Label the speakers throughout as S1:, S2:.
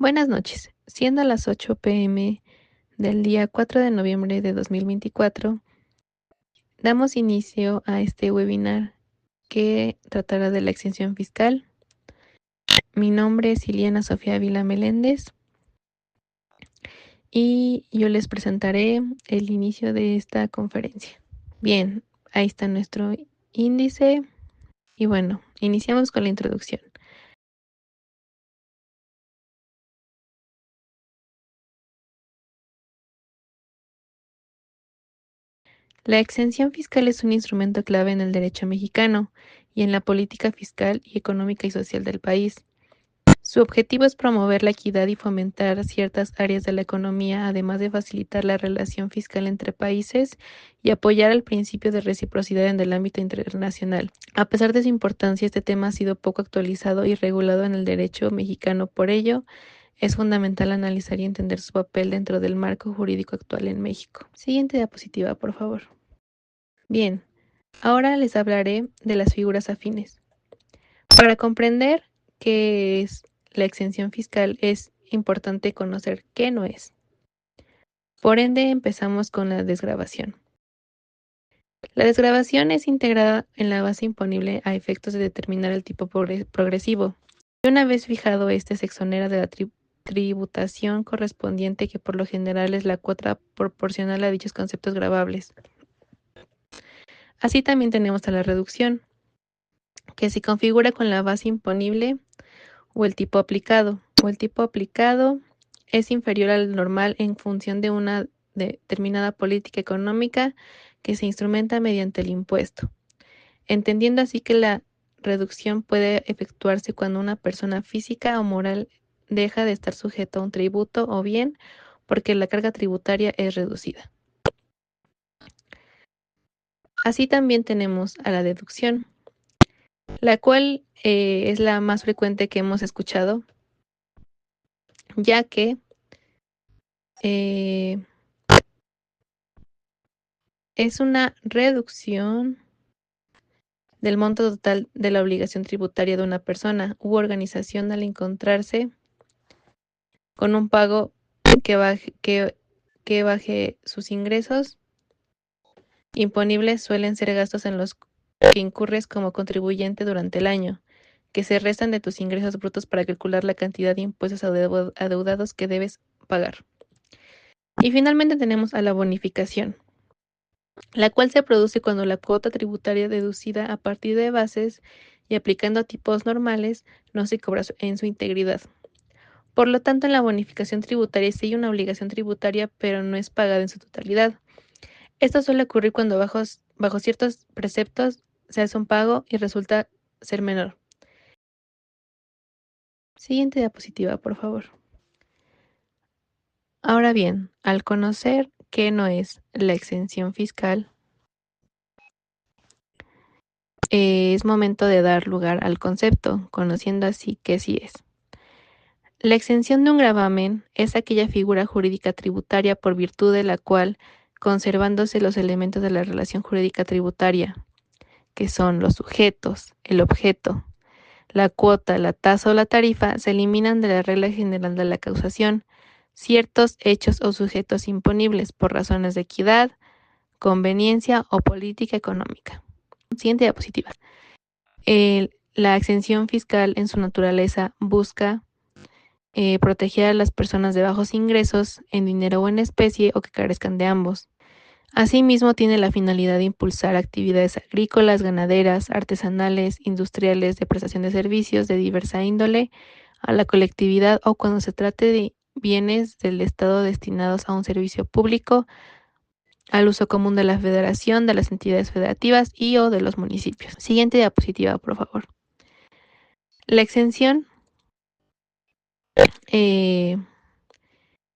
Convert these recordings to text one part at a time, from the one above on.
S1: Buenas noches. Siendo las 8 p.m. del día 4 de noviembre de 2024, damos inicio a este webinar que tratará de la exención fiscal. Mi nombre es Iliana Sofía Ávila Meléndez y yo les presentaré el inicio de esta conferencia. Bien, ahí está nuestro índice y bueno, iniciamos con la introducción. La exención fiscal es un instrumento clave en el derecho mexicano y en la política fiscal y económica y social del país. Su objetivo es promover la equidad y fomentar ciertas áreas de la economía, además de facilitar la relación fiscal entre países y apoyar el principio de reciprocidad en el ámbito internacional. A pesar de su importancia, este tema ha sido poco actualizado y regulado en el derecho mexicano. Por ello, es fundamental analizar y entender su papel dentro del marco jurídico actual en México. Siguiente diapositiva, por favor. Bien, ahora les hablaré de las figuras afines. Para comprender qué es la exención fiscal es importante conocer qué no es. Por ende, empezamos con la desgravación. La desgravación es integrada en la base imponible a efectos de determinar el tipo progresivo. Y una vez fijado, este se exonera de la tributación correspondiente, que por lo general es la cuota proporcional a dichos conceptos gravables. Así también tenemos a la reducción, que se configura con la base imponible o el tipo aplicado. El tipo aplicado es inferior al normal en función de una determinada política económica que se instrumenta mediante el impuesto, entendiendo así que la reducción puede efectuarse cuando una persona física o moral deja de estar sujeto a un tributo o bien porque la carga tributaria es reducida. Así también tenemos a la deducción, la cual es la más frecuente que hemos escuchado, ya que es una reducción del monto total de la obligación tributaria de una persona u organización al encontrarse con un pago que baje sus ingresos imponibles. Suelen ser gastos en los que incurres como contribuyente durante el año, que se restan de tus ingresos brutos para calcular la cantidad de impuestos adeudados que debes pagar. Y finalmente tenemos a la bonificación, la cual se produce cuando la cuota tributaria deducida a partir de bases y aplicando a tipos normales no se cobra en su integridad. Por lo tanto, en la bonificación tributaria sí hay una obligación tributaria, pero no es pagada en su totalidad. Esto suele ocurrir cuando bajo ciertos preceptos se hace un pago y resulta ser menor. Siguiente diapositiva, por favor. Ahora bien, al conocer qué no es la exención fiscal, es momento de dar lugar al concepto, conociendo así qué sí es. La exención de un gravamen es aquella figura jurídica tributaria por virtud de la cual, conservándose los elementos de la relación jurídica tributaria, que son los sujetos, el objeto, la cuota, la tasa o la tarifa, se eliminan de la regla general de la causación ciertos hechos o sujetos imponibles por razones de equidad, conveniencia o política económica. Siguiente diapositiva. La exención fiscal en su naturaleza busca proteger a las personas de bajos ingresos en dinero o en especie o que carezcan de ambos. Asimismo, tiene la finalidad de impulsar actividades agrícolas, ganaderas, artesanales, industriales, de prestación de servicios de diversa índole a la colectividad o cuando se trate de bienes del Estado destinados a un servicio público al uso común de la Federación, de las entidades federativas y o de los municipios. Siguiente diapositiva, por favor. La exención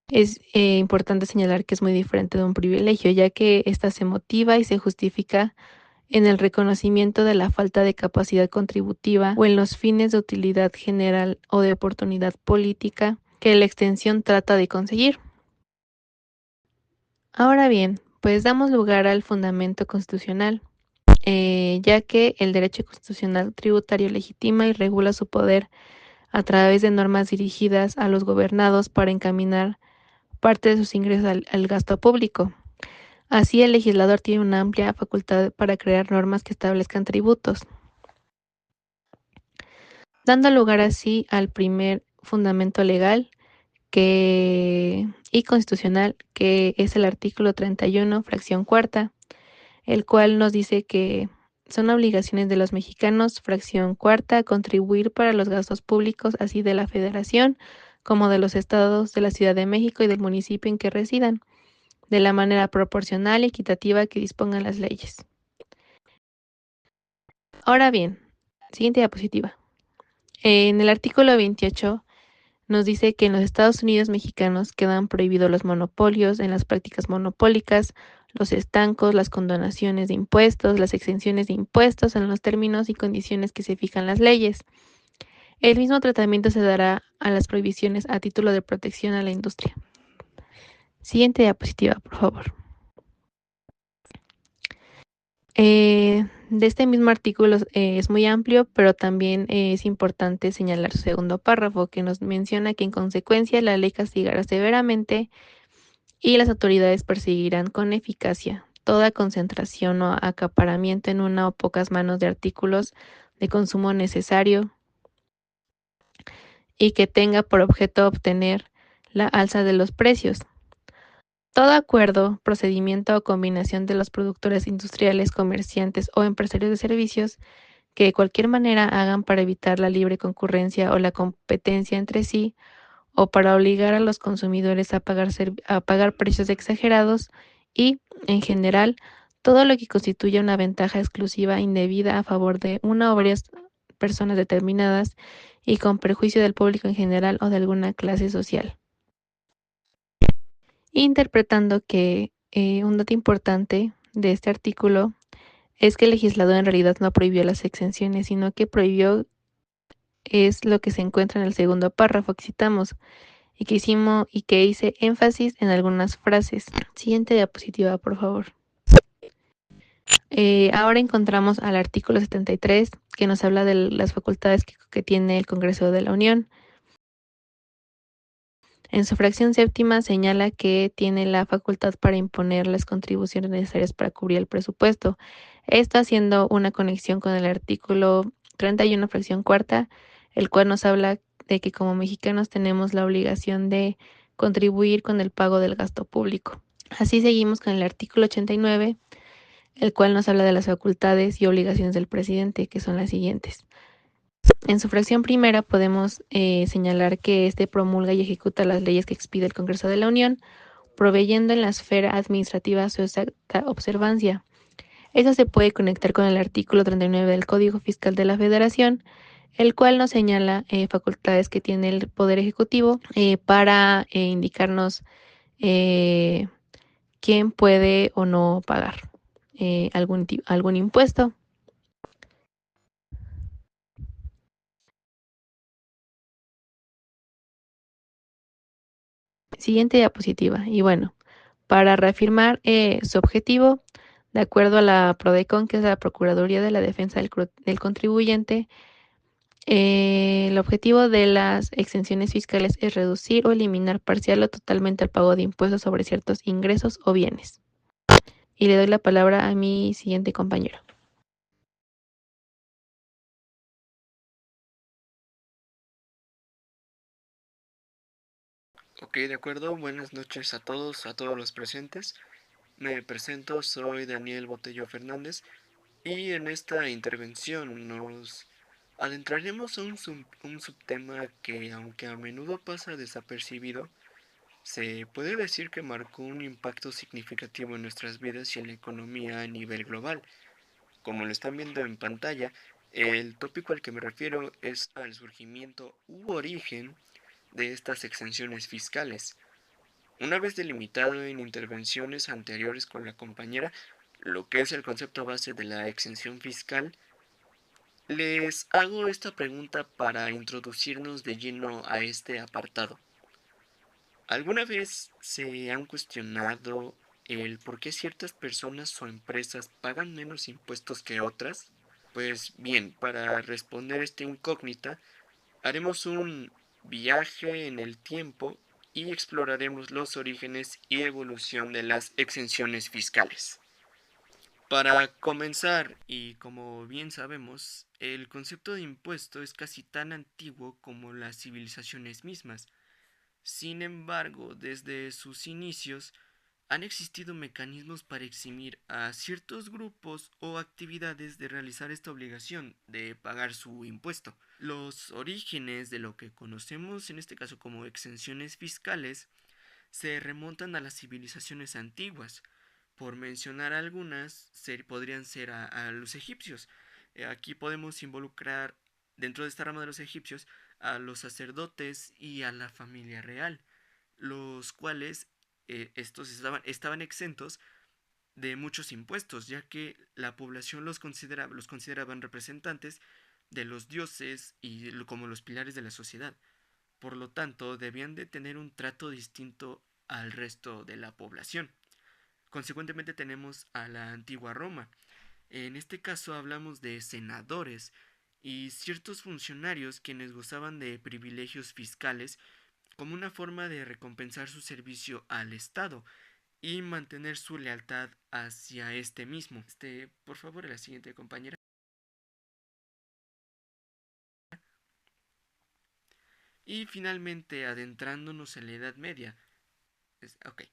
S1: es importante señalar que es muy diferente de un privilegio, ya que ésta se motiva y se justifica en el reconocimiento de la falta de capacidad contributiva o en los fines de utilidad general o de oportunidad política que la extensión trata de conseguir. Ahora bien, pues damos lugar al fundamento constitucional, ya que el derecho constitucional tributario legitima y regula su poder a través de normas dirigidas a los gobernados para encaminar parte de sus ingresos al gasto público. Así, el legislador tiene una amplia facultad para crear normas que establezcan tributos, dando lugar así al primer fundamento legal y constitucional, que es el artículo 31, fracción cuarta, el cual nos dice que son obligaciones de los mexicanos, fracción cuarta, contribuir para los gastos públicos, así de la Federación como de los estados, de la Ciudad de México y del municipio en que residan, de la manera proporcional y equitativa que dispongan las leyes. Ahora bien, siguiente diapositiva. En el artículo 28 nos dice que en los Estados Unidos mexicanos quedan prohibidos los monopolios en las prácticas monopólicas, los estancos, las condonaciones de impuestos, las exenciones de impuestos en los términos y condiciones que se fijan las leyes. El mismo tratamiento se dará a las prohibiciones a título de protección a la industria. Siguiente diapositiva, por favor. De este mismo artículo es muy amplio, pero también es importante señalar su segundo párrafo, que nos menciona que en consecuencia la ley castigará severamente y las autoridades perseguirán con eficacia toda concentración o acaparamiento en una o pocas manos de artículos de consumo necesario y que tenga por objeto obtener la alza de los precios. Todo acuerdo, procedimiento o combinación de los productores industriales, comerciantes o empresarios de servicios que de cualquier manera hagan para evitar la libre concurrencia o la competencia entre sí o para obligar a los consumidores a pagar precios exagerados y, en general, todo lo que constituya una ventaja exclusiva indebida a favor de una o varias personas determinadas y con perjuicio del público en general o de alguna clase social. Interpretando que un dato importante de este artículo es que el legislador en realidad no prohibió las exenciones, sino que prohibió es lo que se encuentra en el segundo párrafo que citamos y que hice énfasis en algunas frases. Siguiente diapositiva, por favor. Ahora encontramos al artículo 73 que nos habla de las facultades que tiene el Congreso de la Unión. En su fracción séptima señala que tiene la facultad para imponer las contribuciones necesarias para cubrir el presupuesto. Esto haciendo una conexión con el artículo 31, fracción cuarta, el cual nos habla de que como mexicanos tenemos la obligación de contribuir con el pago del gasto público. Así seguimos con el artículo 89, el cual nos habla de las facultades y obligaciones del presidente, que son las siguientes. En su fracción primera podemos señalar que éste promulga y ejecuta las leyes que expide el Congreso de la Unión, proveyendo en la esfera administrativa su exacta observancia. Eso se puede conectar con el artículo 39 del Código Fiscal de la Federación, el cual nos señala facultades que tiene el Poder Ejecutivo para indicarnos quién puede o no pagar algún impuesto. Siguiente diapositiva. Y bueno, para reafirmar su objetivo, de acuerdo a la PRODECON, que es la Procuraduría de la Defensa del Contribuyente, el objetivo de las exenciones fiscales es reducir o eliminar parcial o totalmente el pago de impuestos sobre ciertos ingresos o bienes. Y le doy la palabra a mi siguiente compañero.
S2: Ok, de acuerdo. Buenas noches a todos los presentes. Me presento, soy Daniel Botello Fernández y en esta intervención nos adentraremos a un subtema que, aunque a menudo pasa desapercibido, se puede decir que marcó un impacto significativo en nuestras vidas y en la economía a nivel global. Como lo están viendo en pantalla, el tópico al que me refiero es al surgimiento u origen de estas exenciones fiscales. Una vez delimitado en intervenciones anteriores con la compañera lo que es el concepto base de la exención fiscal, les hago esta pregunta para introducirnos de lleno a este apartado. ¿Alguna vez se han cuestionado el por qué ciertas personas o empresas pagan menos impuestos que otras? Pues bien, para responder esta incógnita, Haremos un viaje en el tiempo y exploraremos los orígenes y evolución de las exenciones fiscales. Para comenzar, y como bien sabemos, el concepto de impuesto es casi tan antiguo como las civilizaciones mismas. Sin embargo, desde sus inicios han existido mecanismos para eximir a ciertos grupos o actividades de realizar esta obligación de pagar su impuesto. Los orígenes de lo que conocemos en este caso como exenciones fiscales se remontan a las civilizaciones antiguas. Por mencionar algunas, podrían ser a los egipcios. Aquí podemos involucrar dentro de esta rama de los egipcios a los sacerdotes y a la familia real, los cuales estos estaban exentos de muchos impuestos, ya que la población los consideraban representantes de los dioses y como los pilares de la sociedad. Por lo tanto, debían de tener un trato distinto al resto de la población. Consecuentemente tenemos a la antigua Roma. En este caso hablamos de senadores y ciertos funcionarios quienes gozaban de privilegios fiscales como una forma de recompensar su servicio al Estado y mantener su lealtad hacia este mismo. Por favor, la siguiente compañera. Y finalmente, adentrándonos en la Edad Media. Ok.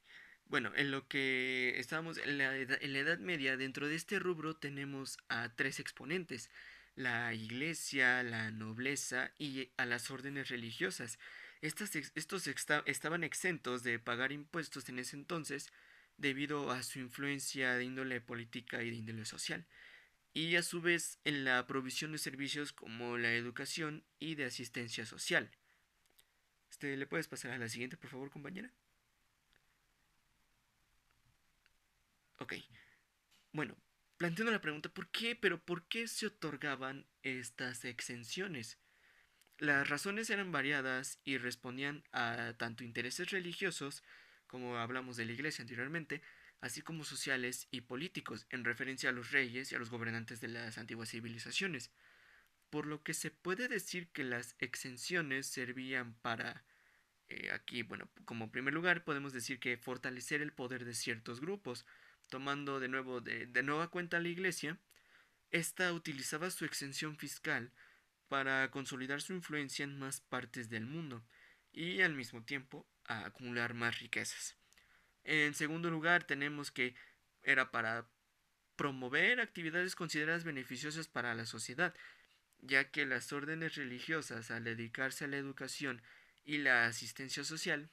S2: Bueno, en lo que estábamos en la Edad Media, dentro de este rubro tenemos a tres exponentes: la iglesia, la nobleza y a las órdenes religiosas. Estaban exentos de pagar impuestos en ese entonces debido a su influencia de índole política y de índole social, y a su vez en la provisión de servicios como la educación y de asistencia social. ¿Le puedes pasar a la siguiente, por favor, compañera? Ok. Bueno, planteando la pregunta, ¿por qué? Pero ¿por qué se otorgaban estas exenciones? Las razones eran variadas y respondían a tanto intereses religiosos, como hablamos de la iglesia anteriormente, así como sociales y políticos, en referencia a los reyes y a los gobernantes de las antiguas civilizaciones. Por lo que se puede decir que las exenciones servían para, aquí, bueno, como primer lugar podemos decir que fortalecer el poder de ciertos grupos, tomando de nuevo de nueva cuenta a la iglesia. Esta utilizaba su exención fiscal para consolidar su influencia en más partes del mundo y al mismo tiempo a acumular más riquezas. En segundo lugar, tenemos que era para promover actividades consideradas beneficiosas para la sociedad, ya que las órdenes religiosas, al dedicarse a la educación y la asistencia social,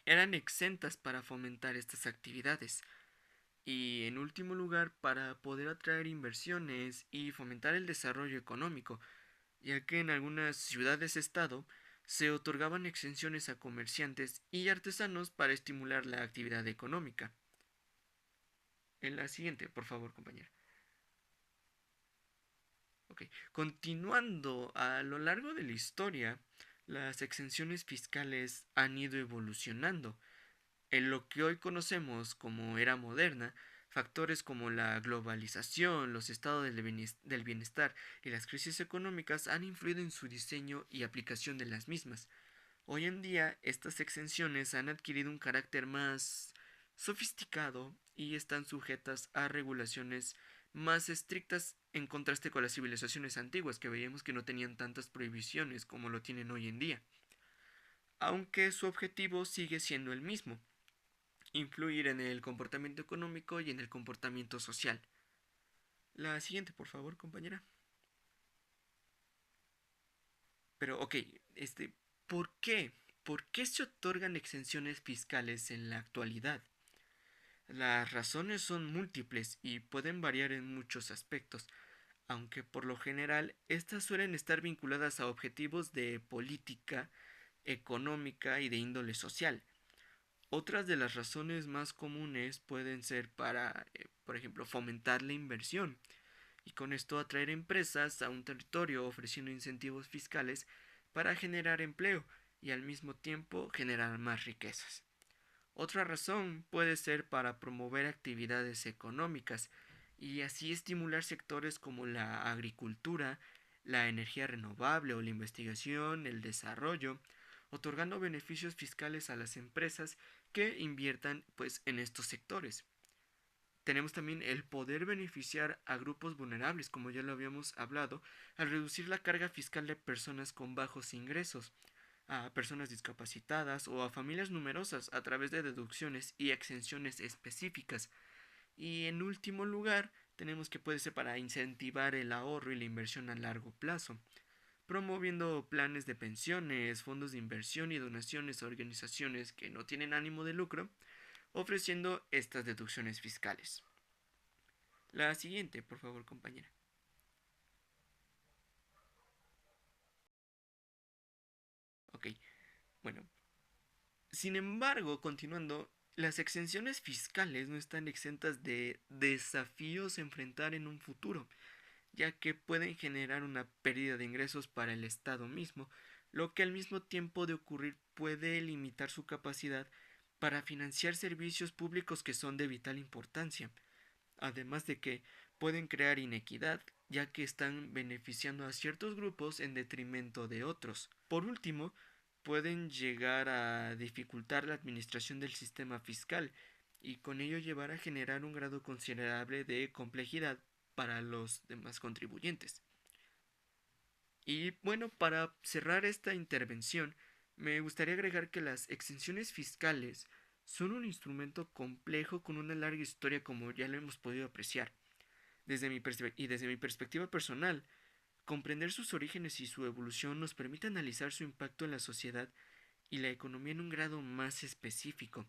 S2: eran exentas para fomentar estas actividades. Y en último lugar, para poder atraer inversiones y fomentar el desarrollo económico, ya que en algunas ciudades-estado se otorgaban exenciones a comerciantes y artesanos para estimular la actividad económica. En la siguiente, por favor, compañera. Ok. Continuando, a lo largo de la historia, las exenciones fiscales han ido evolucionando. En lo que hoy conocemos como era moderna, factores como la globalización, los estados del bienestar y las crisis económicas han influido en su diseño y aplicación de las mismas. Hoy en día, estas exenciones han adquirido un carácter más sofisticado y están sujetas a regulaciones más estrictas en contraste con las civilizaciones antiguas, que veíamos que no tenían tantas prohibiciones como lo tienen hoy en día, aunque su objetivo sigue siendo el mismo: influir en el comportamiento económico y en el comportamiento social. La siguiente, por favor, compañera. Pero, ok, ¿por qué? ¿Por qué se otorgan exenciones fiscales en la actualidad? Las razones son múltiples y pueden variar en muchos aspectos, aunque por lo general estas suelen estar vinculadas a objetivos de política, económica y de índole social. Otras de las razones más comunes pueden ser para, por ejemplo, fomentar la inversión y con esto atraer empresas a un territorio ofreciendo incentivos fiscales para generar empleo y al mismo tiempo generar más riquezas. Otra razón puede ser para promover actividades económicas y así estimular sectores como la agricultura, la energía renovable o la investigación, el desarrollo, otorgando beneficios fiscales a las empresas que inviertan pues en estos sectores. Tenemos también el poder beneficiar a grupos vulnerables, como ya lo habíamos hablado, al reducir la carga fiscal de personas con bajos ingresos, a personas discapacitadas o a familias numerosas a través de deducciones y exenciones específicas. Y en último lugar, tenemos que puede ser para incentivar el ahorro y la inversión a largo plazo, promoviendo planes de pensiones, fondos de inversión y donaciones a organizaciones que no tienen ánimo de lucro, ofreciendo estas deducciones fiscales. La siguiente, por favor, compañera. Ok, bueno. Sin embargo, continuando, las exenciones fiscales no están exentas de desafíos a enfrentar en un futuro, ya que pueden generar una pérdida de ingresos para el Estado mismo, lo que al mismo tiempo de ocurrir puede limitar su capacidad para financiar servicios públicos que son de vital importancia, además de que pueden crear inequidad, ya que están beneficiando a ciertos grupos en detrimento de otros. Por último, pueden llegar a dificultar la administración del sistema fiscal y con ello llevar a generar un grado considerable de complejidad para los demás contribuyentes. Y bueno, para cerrar esta intervención, me gustaría agregar que las exenciones fiscales son un instrumento complejo con una larga historia como ya lo hemos podido apreciar. Desde mi perspectiva personal, comprender sus orígenes y su evolución nos permite analizar su impacto en la sociedad y la economía en un grado más específico.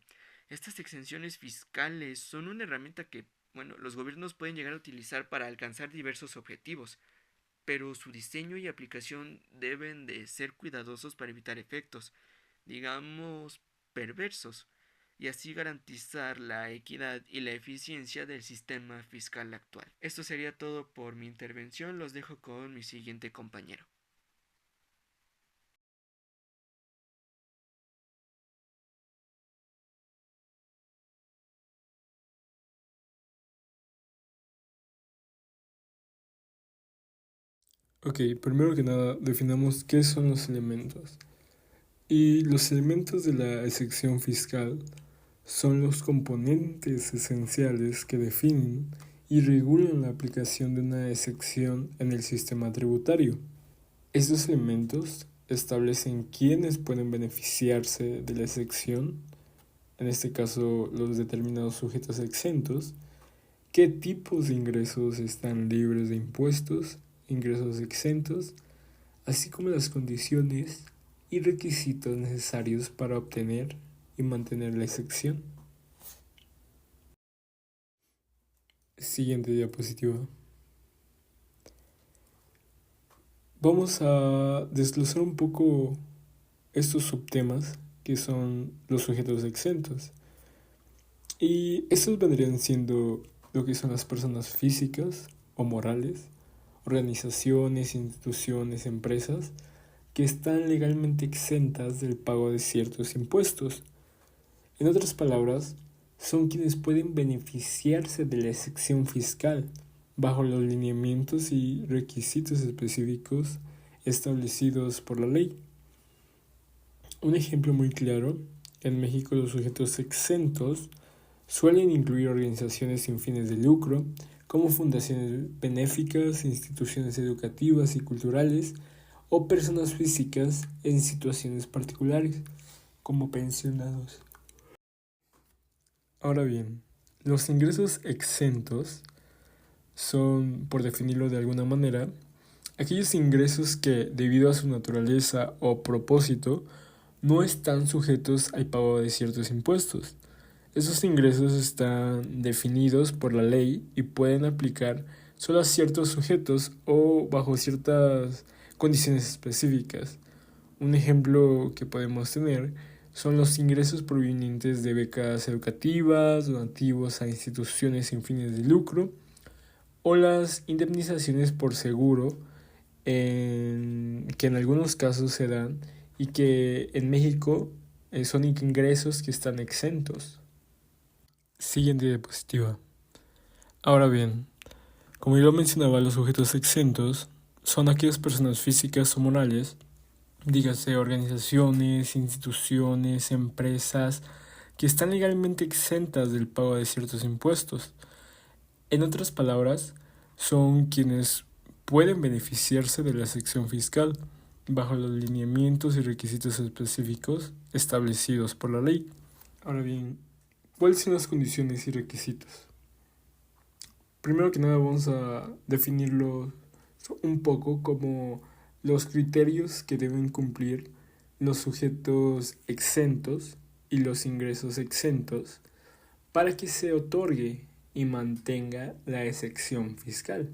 S2: Estas exenciones fiscales son una herramienta que, bueno, los gobiernos pueden llegar a utilizar para alcanzar diversos objetivos, pero su diseño y aplicación deben de ser cuidadosos para evitar efectos, digamos, perversos, y así garantizar la equidad y la eficiencia del sistema fiscal actual. Esto sería todo por mi intervención, los dejo con mi siguiente compañero.
S3: Ok, primero que nada, definamos qué son los elementos. Y los elementos de la excepción fiscal son los componentes esenciales que definen y regulan la aplicación de una excepción en el sistema tributario. Estos elementos establecen quiénes pueden beneficiarse de la excepción, en este caso los determinados sujetos exentos, qué tipos de ingresos están libres de impuestos, ingresos exentos, así como las condiciones y requisitos necesarios para obtener y mantener la excepción. Siguiente diapositiva. Vamos a desglosar un poco estos subtemas que son los sujetos exentos. Y estos vendrían siendo lo que son las personas físicas o morales, organizaciones, instituciones, empresas, que están legalmente exentas del pago de ciertos impuestos. En otras palabras, son quienes pueden beneficiarse de la excepción fiscal bajo los lineamientos y requisitos específicos establecidos por la ley. Un ejemplo muy claro, en México los sujetos exentos suelen incluir organizaciones sin fines de lucro, como fundaciones benéficas, instituciones educativas y culturales, o personas físicas en situaciones particulares, como pensionados. Ahora bien, los ingresos exentos son, por definirlo de alguna manera, aquellos ingresos que, debido a su naturaleza o propósito, no están sujetos al pago de ciertos impuestos. Esos ingresos están definidos por la ley y pueden aplicar solo a ciertos sujetos o bajo ciertas condiciones específicas. Un ejemplo que podemos tener son los ingresos provenientes de becas educativas, donativos a instituciones sin fines de lucro o las indemnizaciones por seguro que en algunos casos se dan y que en México son ingresos que están exentos. Siguiente diapositiva. Ahora bien, como yo mencionaba, los sujetos exentos son aquellas personas físicas o morales, dígase organizaciones, instituciones, empresas, que están legalmente exentas del pago de ciertos impuestos. En otras palabras, son quienes pueden beneficiarse de la sección fiscal bajo los lineamientos y requisitos específicos establecidos por la ley. Ahora bien, ¿cuáles son las condiciones y requisitos? Primero que nada vamos a definirlo un poco como los criterios que deben cumplir los sujetos exentos y los ingresos exentos para que se otorgue y mantenga la excepción fiscal.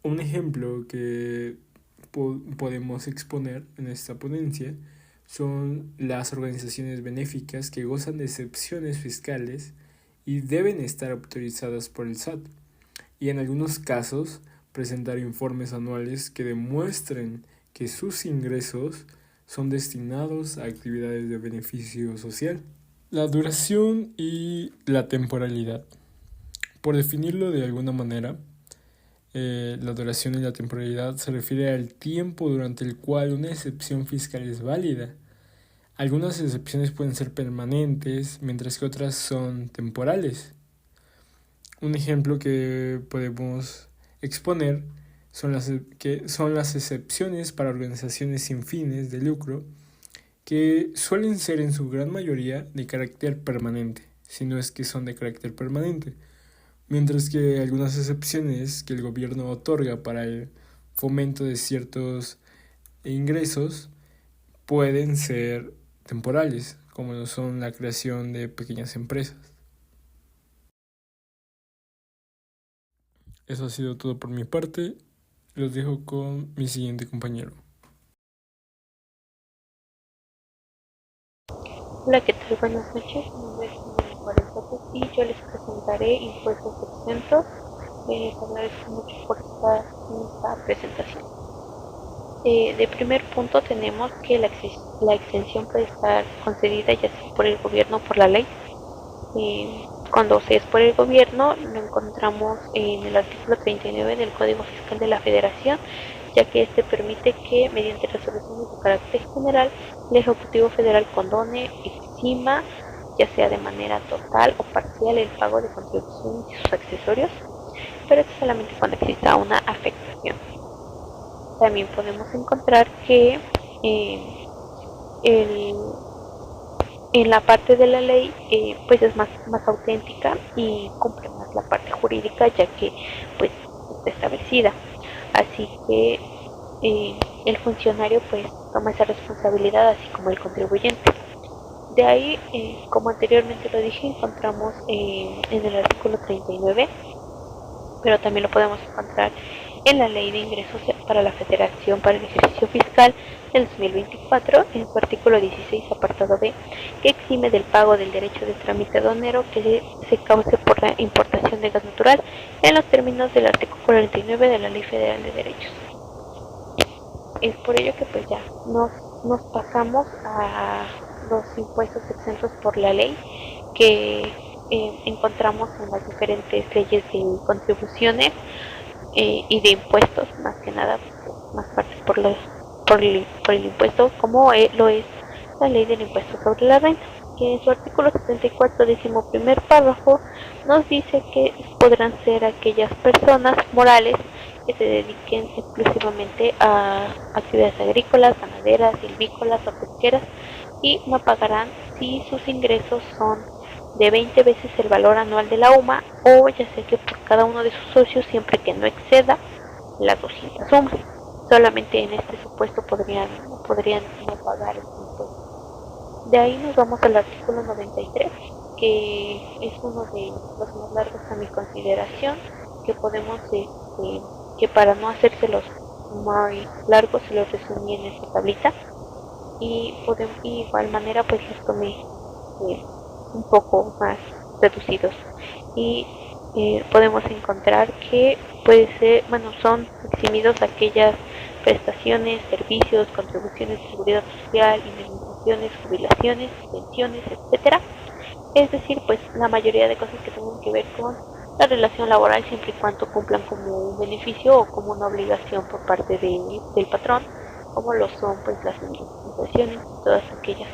S3: Un ejemplo que podemos exponer en esta ponencia son las organizaciones benéficas que gozan de excepciones fiscales y deben estar autorizadas por el SAT, y en algunos casos presentar informes anuales que demuestren que sus ingresos son destinados a actividades de beneficio social. La duración y la temporalidad. Por definirlo de alguna manera, la duración y la temporalidad se refiere al tiempo durante el cual una excepción fiscal es válida. Algunas excepciones pueden ser permanentes, mientras que otras son temporales. Un ejemplo que podemos exponer son las excepciones para organizaciones sin fines de lucro, que suelen ser en su gran mayoría de carácter permanente, si no es que son de carácter permanente, mientras que algunas excepciones que el gobierno otorga para el fomento de ciertos ingresos pueden ser temporales, como lo son la creación de pequeñas empresas. Eso ha sido todo por mi parte. Los dejo con mi siguiente compañero.
S1: Hola, ¿qué tal? Buenas noches. Mi nombre es Manuel Juárez López y yo les presentaré impuestos exentos. Les agradezco mucho por estar en esta presentación. De primer punto tenemos que la exención puede estar concedida ya sea por el gobierno o por la ley. Cuando se es por el gobierno lo encontramos en el artículo 39 del Código Fiscal de la Federación, ya que este permite que mediante resoluciones de carácter general el Ejecutivo Federal condone, exima, ya sea de manera total o parcial, el pago de contribuciones y sus accesorios, pero esto solamente cuando exista una afectación. También podemos encontrar que en la parte de la ley pues es más auténtica y cumple más la parte jurídica, ya que pues está establecida. Así que el funcionario pues toma esa responsabilidad, así como el contribuyente. De ahí, como anteriormente lo dije, encontramos en el artículo 39, pero también lo podemos encontrar en la Ley de Ingresos para la Federación para el ejercicio fiscal del 2024, en su artículo 16, apartado B, que exime del pago del derecho de trámite aduanero que se cause por la importación de gas natural en los términos del artículo 49 de la Ley Federal de Derechos. Es por ello que pues ya nos pasamos a los impuestos exentos por la ley que encontramos en las diferentes leyes de contribuciones y de impuestos, más que nada, más parte por el impuesto, como lo es la ley del impuesto sobre la renta, que en su artículo 74, 11º párrafo, nos dice que podrán ser aquellas personas morales que se dediquen exclusivamente a actividades agrícolas, ganaderas, silvícolas o pesqueras, y no pagarán si sus ingresos son de 20 veces el valor anual de la UMA, o ya sea que por cada uno de sus socios, siempre que no exceda las 200 UMA. Solamente en este supuesto podrían no pagar el impuesto. De ahí nos vamos al artículo 93, que es uno de los más largos a mi consideración, que podemos, que para no hacérselos muy largos se los resumí en esta tablita, y de igual manera pues los tomé un poco más reducidos, y podemos encontrar que son eximidos aquellas prestaciones, servicios, contribuciones de seguridad social, indemnizaciones, jubilaciones, pensiones, etcétera. Es decir, pues la mayoría de cosas que tengan que ver con
S4: la relación laboral siempre y cuando cumplan como un beneficio o como una obligación por parte del patrón, como lo son pues las indemnizaciones y todas aquellas.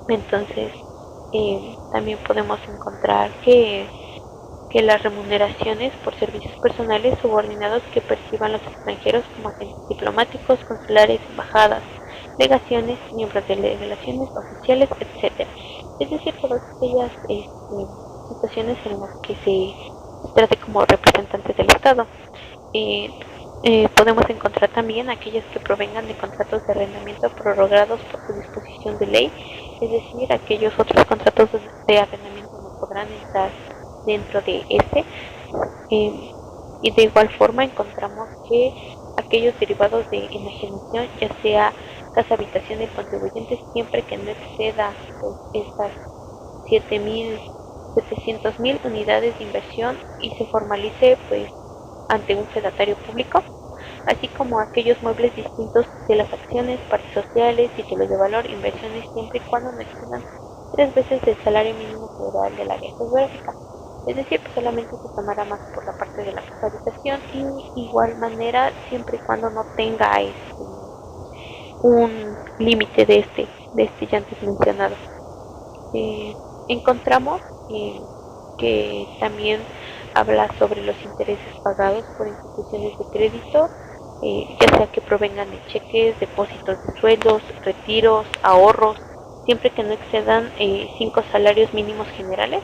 S4: Entonces también podemos encontrar que las remuneraciones por servicios personales subordinados que perciban los extranjeros como agentes diplomáticos, consulares, embajadas, legaciones, miembros de relaciones oficiales, etc. Es decir, todas aquellas situaciones en las que se trate como representantes del Estado. Podemos encontrar también aquellas que provengan de contratos de arrendamiento prorrogados por su disposición de ley, es decir, aquellos otros contratos de arrendamiento no podrán estar dentro de este. Y de igual forma encontramos que aquellos derivados de enajenación, ya sea casa habitación del contribuyente, siempre que no exceda pues, estas 7.700.000 unidades de inversión y se formalice pues ante un fedatario público, así como aquellos muebles distintos de las acciones, partes sociales, títulos de valor, inversiones, siempre y cuando no excedan 3 veces el salario mínimo federal del área geográfica. Es decir, pues solamente se tomará más por la parte de la casa habitación y igual manera siempre y cuando no tenga un límite de este ya antes mencionado. Encontramos que también habla sobre los intereses pagados por instituciones de crédito, ya sea que provengan de cheques, depósitos de sueldos, retiros, ahorros, siempre que no excedan 5 salarios mínimos generales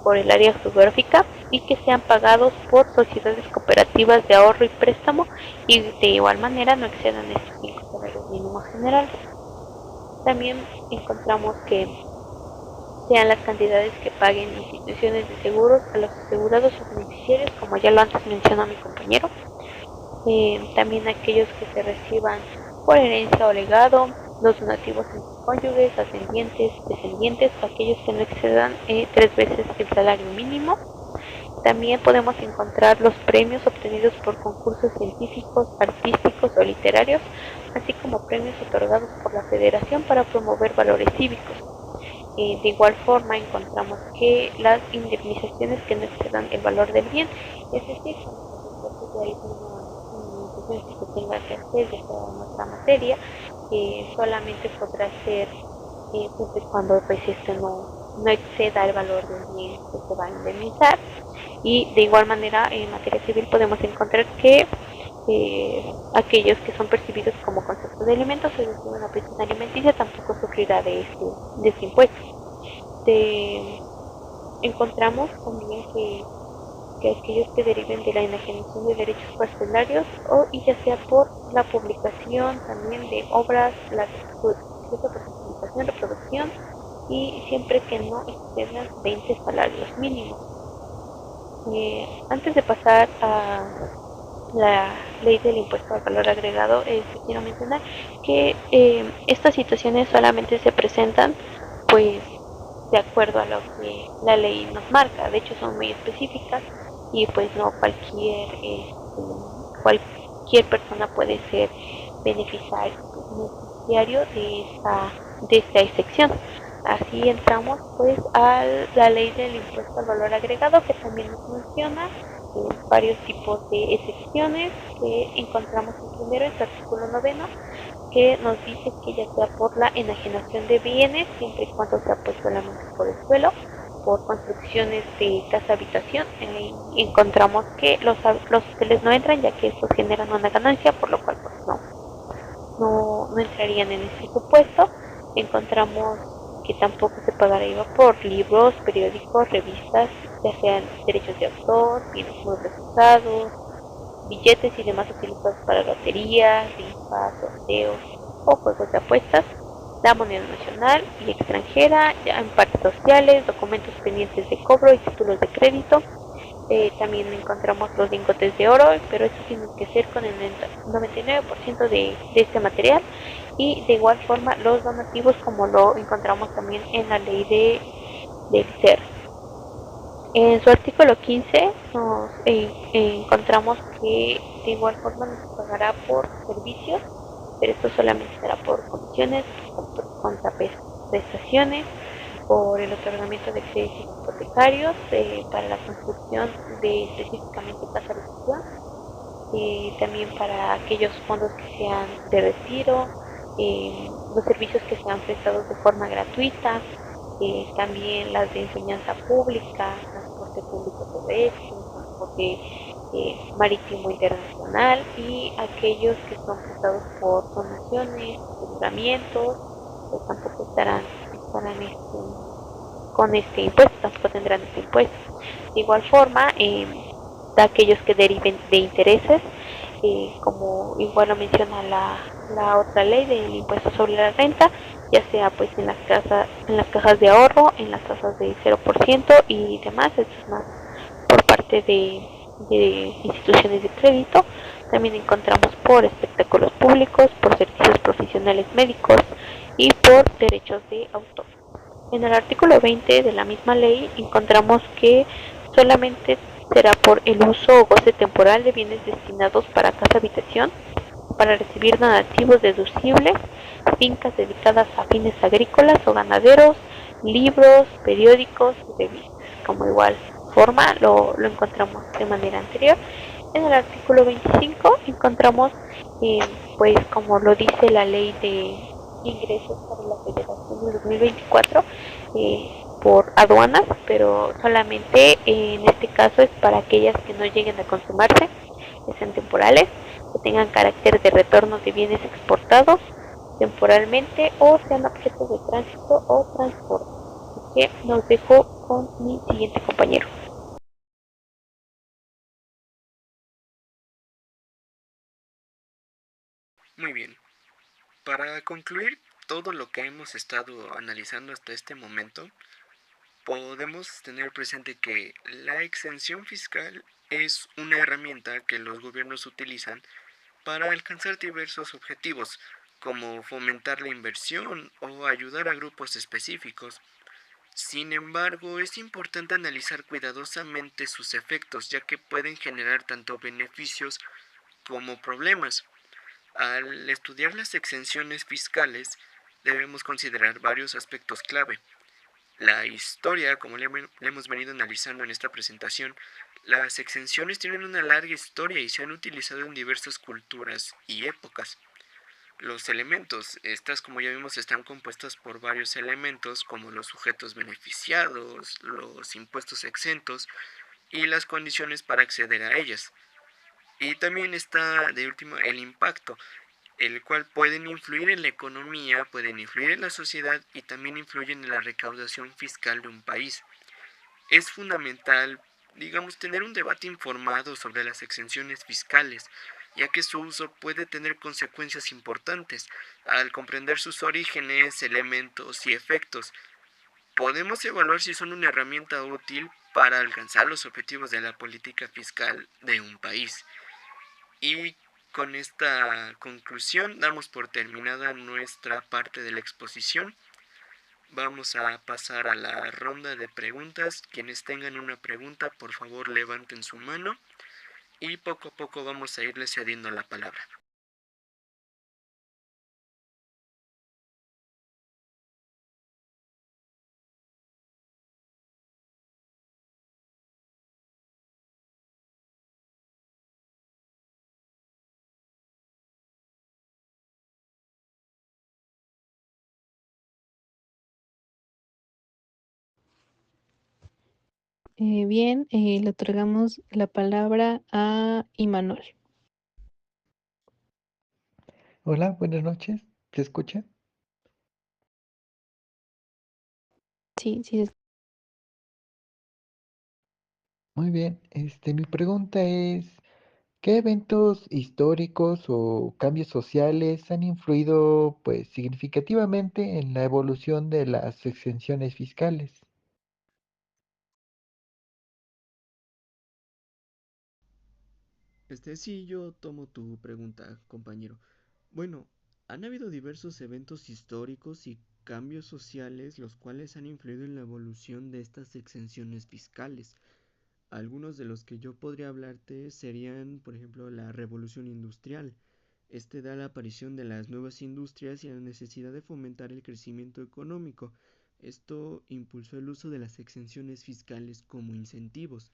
S4: por el área geográfica y que sean pagados por sociedades cooperativas de ahorro y préstamo y de igual manera no excedan estos 5 salarios mínimos generales. También encontramos que sean las cantidades que paguen instituciones de seguros a los asegurados o beneficiarios, como ya lo antes mencionó mi compañero. También aquellos que se reciban por herencia o legado, los donativos entre cónyuges, ascendientes, descendientes, o aquellos que no excedan 3 veces el salario mínimo. También podemos encontrar los premios obtenidos por concursos científicos, artísticos o literarios, así como premios otorgados por la Federación para promover valores cívicos. De igual forma encontramos que las indemnizaciones que no excedan el valor del bien, es decir, cuando de alguna que se tenga que hacer de toda nuestra materia, solamente podrá ser cuando pues no exceda el valor del bien que se va a indemnizar. Y de igual manera en materia civil podemos encontrar que aquellos que son percibidos como concepto de alimentos, es decir, una pensión alimenticia, tampoco sufrirá de este impuesto. Encontramos también que aquellos que deriven de la enajenación de derechos parcelarios y ya sea por la publicación también de obras, la publicación, reproducción y siempre que no excedan 20 salarios mínimos. Antes de pasar a la ley del impuesto al valor agregado, quiero mencionar que estas situaciones solamente se presentan pues de acuerdo a lo que la ley nos marca. De hecho son muy específicas y pues no cualquier persona puede ser beneficiario de esta excepción. Así entramos pues a la ley del impuesto al valor agregado, que también nos menciona varios tipos de excepciones que encontramos primero en su artículo 9, que nos dice que ya sea por la enajenación de bienes, siempre y cuando sea pues solamente por el suelo, por construcciones de casa habitación, encontramos que los hoteles no entran, ya que estos generan una ganancia, por lo cual pues no entrarían en este supuesto. Encontramos que tampoco se pagará IVA por libros, periódicos, revistas, ya sean derechos de autor, bienes muebles usados, billetes y demás utilizados para loterías, rifas, sorteos o juegos de apuestas, la moneda nacional y extranjera, ya en partes sociales, documentos pendientes de cobro y títulos de crédito. También encontramos los lingotes de oro, pero estos tienen que ser con el 99% de este material, y de igual forma los donativos, como lo encontramos también en la ley del SER. En su artículo 15 nos encontramos que de igual forma nos pagará por servicios, pero esto solamente será por comisiones, contraprestaciones, por el otorgamiento de créditos hipotecarios para la construcción de específicamente casa habitación, también para aquellos fondos que sean de retiro, los servicios que sean prestados de forma gratuita, también las de enseñanza pública, transporte público terrestre, transporte marítimo internacional y aquellos que son prestados por donaciones, aseguramientos, pues tampoco estarán con este impuesto, tampoco tendrán este impuesto. De igual forma, de aquellos que deriven de intereses, como igual lo menciona la otra ley del impuesto sobre la renta, ya sea pues en las cajas de ahorro, en las tasas de 0% y demás, esto es más por parte de instituciones de crédito. También encontramos por espectáculos públicos, por servicios profesionales médicos y por derechos de autor. En el artículo 20 de la misma ley encontramos que solamente será por el uso o goce temporal de bienes destinados para casa habitación, para recibir donativos deducibles, fincas dedicadas a fines agrícolas o ganaderos, libros, periódicos y revistas. Como igual forma lo encontramos de manera anterior. En el artículo 25 encontramos, eh, pues como lo dice la ley de ingresos para la Federación de 2024, por aduanas, pero solamente en este caso es para aquellas que no lleguen a consumarse, que sean temporales, que tengan carácter de retorno de bienes exportados temporalmente o sean objeto de tránsito o transporte. Así que nos dejo con mi siguiente compañero.
S2: Muy bien. Para concluir todo lo que hemos estado analizando hasta este momento, podemos tener presente que la exención fiscal es una herramienta que los gobiernos utilizan para alcanzar diversos objetivos, como fomentar la inversión o ayudar a grupos específicos. Sin embargo, es importante analizar cuidadosamente sus efectos, ya que pueden generar tanto beneficios como problemas. Al estudiar las exenciones fiscales, debemos considerar varios aspectos clave. La historia, como le hemos venido analizando en esta presentación, las exenciones tienen una larga historia y se han utilizado en diversas culturas y épocas. Los elementos, estas como ya vimos, están compuestas por varios elementos como los sujetos beneficiados, los impuestos exentos y las condiciones para acceder a ellas. Y también está de último el impacto, el cual pueden influir en la economía, pueden influir en la sociedad y también influyen en la recaudación fiscal de un país. Es fundamental, digamos, tener un debate informado sobre las exenciones fiscales, ya que su uso puede tener consecuencias importantes. Al comprender sus orígenes, elementos y efectos, podemos evaluar si son una herramienta útil para alcanzar los objetivos de la política fiscal de un país. Y con esta conclusión damos por terminada nuestra parte de la exposición. Vamos a pasar a la ronda de preguntas. Quienes tengan una pregunta, por favor levanten su mano y poco a poco vamos a irles cediendo la palabra.
S1: Bien, le otorgamos la palabra a Imanol.
S5: Hola, buenas noches. ¿Se escucha?
S1: Sí, sí.
S5: Muy bien. Mi pregunta es, ¿qué eventos históricos o cambios sociales han influido, pues, significativamente en la evolución de las exenciones fiscales?
S2: Sí, yo tomo tu pregunta, compañero. Bueno, han habido diversos eventos históricos y cambios sociales los cuales han influido en la evolución de estas exenciones fiscales. Algunos de los que yo podría hablarte serían, por ejemplo, la revolución industrial. Este da la aparición de las nuevas industrias y la necesidad de fomentar el crecimiento económico. Esto impulsó el uso de las exenciones fiscales como incentivos.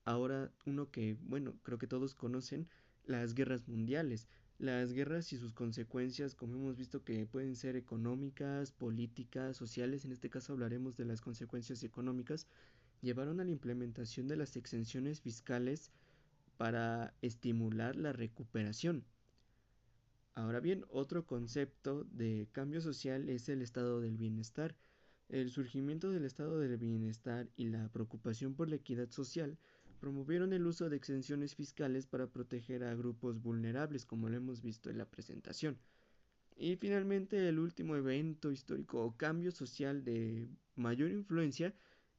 S2: Ahora uno que, bueno, creo que todos conocen, las guerras mundiales. Las guerras y sus consecuencias, como hemos visto que pueden ser económicas, políticas, sociales, en este caso hablaremos de las consecuencias económicas, llevaron a la implementación de las exenciones fiscales para estimular la recuperación. Ahora bien, otro concepto de cambio social es el estado del bienestar. El surgimiento del estado del bienestar y la preocupación por la equidad social promovieron el uso de exenciones fiscales para proteger a grupos vulnerables, como lo hemos visto en la presentación. Y finalmente, el último evento histórico o cambio social de mayor influencia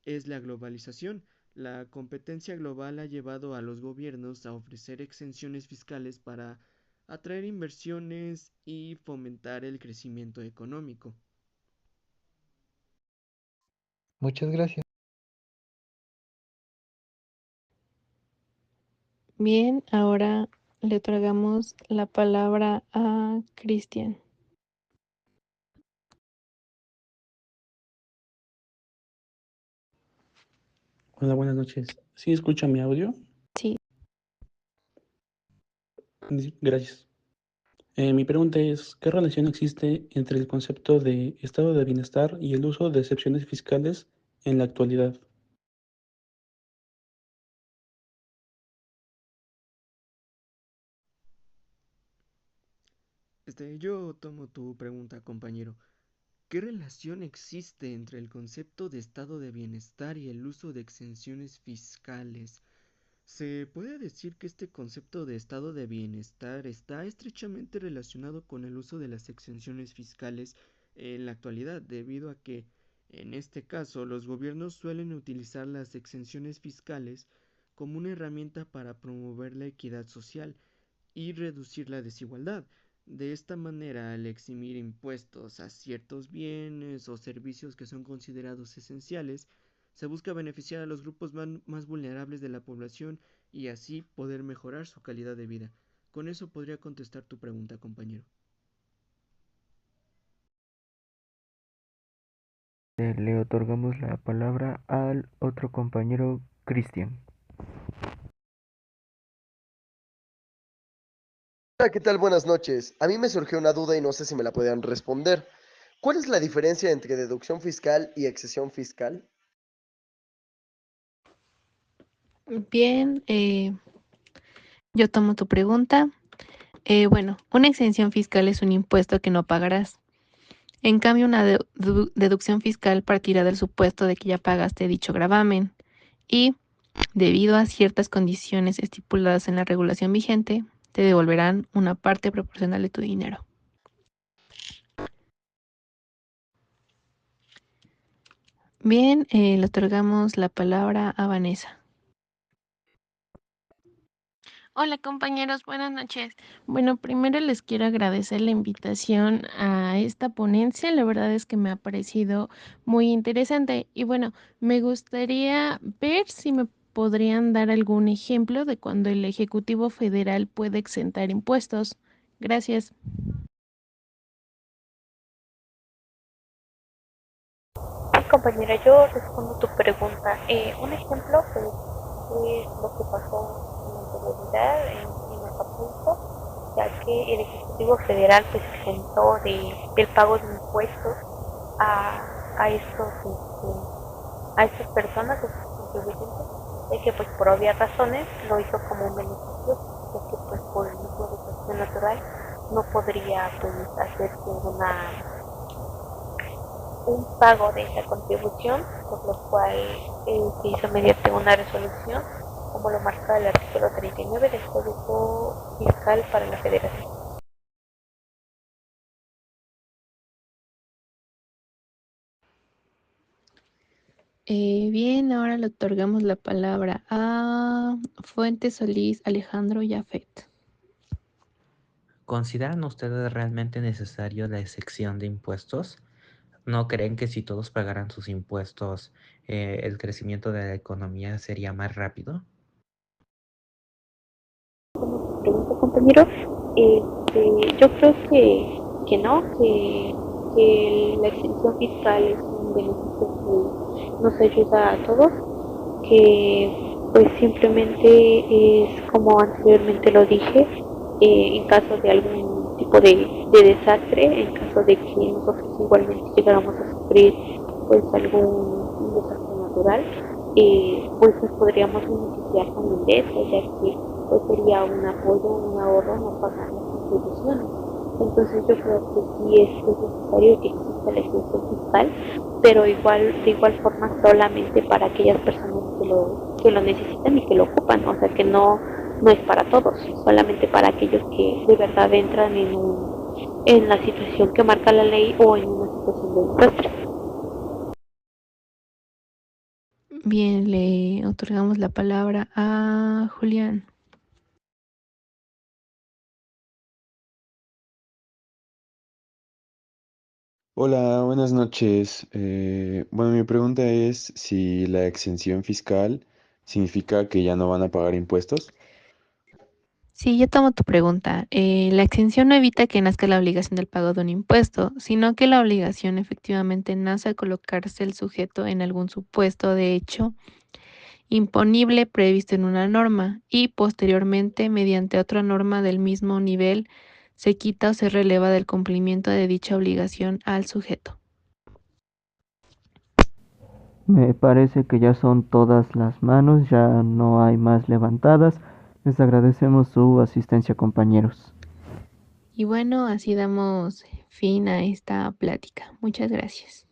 S2: es la globalización. La competencia global ha llevado a los gobiernos a ofrecer exenciones fiscales para atraer inversiones y fomentar el crecimiento económico.
S5: Muchas gracias.
S1: Bien, ahora le otorgamos la palabra a Cristian.
S6: Hola, buenas noches. ¿Sí escucha mi audio?
S1: Sí.
S6: Gracias. Mi pregunta es, ¿qué relación existe entre el concepto de estado de bienestar y el uso de excepciones fiscales en la actualidad?
S2: Yo tomo tu pregunta, compañero. ¿Qué relación existe entre el concepto de estado de bienestar y el uso de exenciones fiscales? Se puede decir que este concepto de estado de bienestar está estrechamente relacionado con el uso de las exenciones fiscales en la actualidad, debido a que, en este caso, los gobiernos suelen utilizar las exenciones fiscales como una herramienta para promover la equidad social y reducir la desigualdad. De esta manera, al eximir impuestos a ciertos bienes o servicios que son considerados esenciales, se busca beneficiar a los grupos más vulnerables de la población y así poder mejorar su calidad de vida. Con eso podría contestar tu pregunta, compañero.
S5: Le otorgamos la palabra al otro compañero, Cristian.
S7: Hola, ¿qué tal? Buenas noches. A mí me surgió una duda y no sé si me la puedan responder. ¿Cuál es la diferencia entre deducción fiscal y excesión fiscal?
S1: Bien, yo tomo tu pregunta. Bueno, una exención fiscal es un impuesto que no pagarás. En cambio, una deducción fiscal partirá del supuesto de que ya pagaste dicho gravamen y, debido a ciertas condiciones estipuladas en la regulación vigente, te devolverán una parte proporcional de tu dinero. Bien, le otorgamos la palabra a Vanessa.
S8: Hola compañeros, buenas noches. Bueno, primero les quiero agradecer la invitación a esta ponencia. La verdad es que me ha parecido muy interesante y bueno, me gustaría ver si me podrían dar algún ejemplo de cuando el Ejecutivo Federal puede exentar impuestos. Gracias.
S4: Sí, compañera, yo respondo tu pregunta. Un ejemplo pues, es lo que pasó en anterioridad en Acapulco, ya que el Ejecutivo Federal pues exentó del pago de impuestos a, a estos a estas personas, a estos contribuyentes, de que pues por obvias razones lo hizo como un beneficio, ya que pues por el mismo de cuestión natural no podría pues hacerse un pago de esa contribución, por lo cual se hizo mediante una resolución, como lo marca el artículo 39 del Código Fiscal para la Federación.
S1: Bien, ahora le otorgamos la palabra a Fuentes Solís Alejandro Yafet.
S9: ¿Consideran ustedes realmente necesario la exención de impuestos? ¿No creen que si todos pagaran sus impuestos, el crecimiento de la economía sería más rápido?
S4: Como pregunta, compañero, yo creo que no, que la exención fiscal es un un beneficio que nos ayuda a todos, que pues simplemente es como anteriormente lo dije, en caso de algún tipo de desastre, en caso de que nosotros igualmente llegáramos a sufrir pues algún desastre natural, pues nos podríamos beneficiar también de eso, ya que pues sería un apoyo, un ahorro, no pagar las contribuciones. Entonces yo creo que sí es necesario que exista la exención fiscal, pero igual, de igual forma solamente para aquellas personas que lo necesitan y que lo ocupan, o sea que no es para todos, solamente para aquellos que de verdad entran en la situación que marca la ley o en una situación de desastre.
S1: Bien, le otorgamos la palabra a Julián.
S10: Hola, buenas noches. Bueno, mi pregunta es si la exención fiscal significa que ya no van a pagar impuestos.
S1: Sí, yo tomo tu pregunta. La exención no evita que nazca la obligación del pago de un impuesto, sino que la obligación efectivamente nace al colocarse el sujeto en algún supuesto de hecho imponible previsto en una norma y posteriormente, mediante otra norma del mismo nivel, se quita o se releva del cumplimiento de dicha obligación al sujeto.
S11: Me parece que ya son todas las manos, ya no hay más levantadas. Les agradecemos su asistencia, compañeros.
S1: Y bueno, así damos fin a esta plática. Muchas gracias.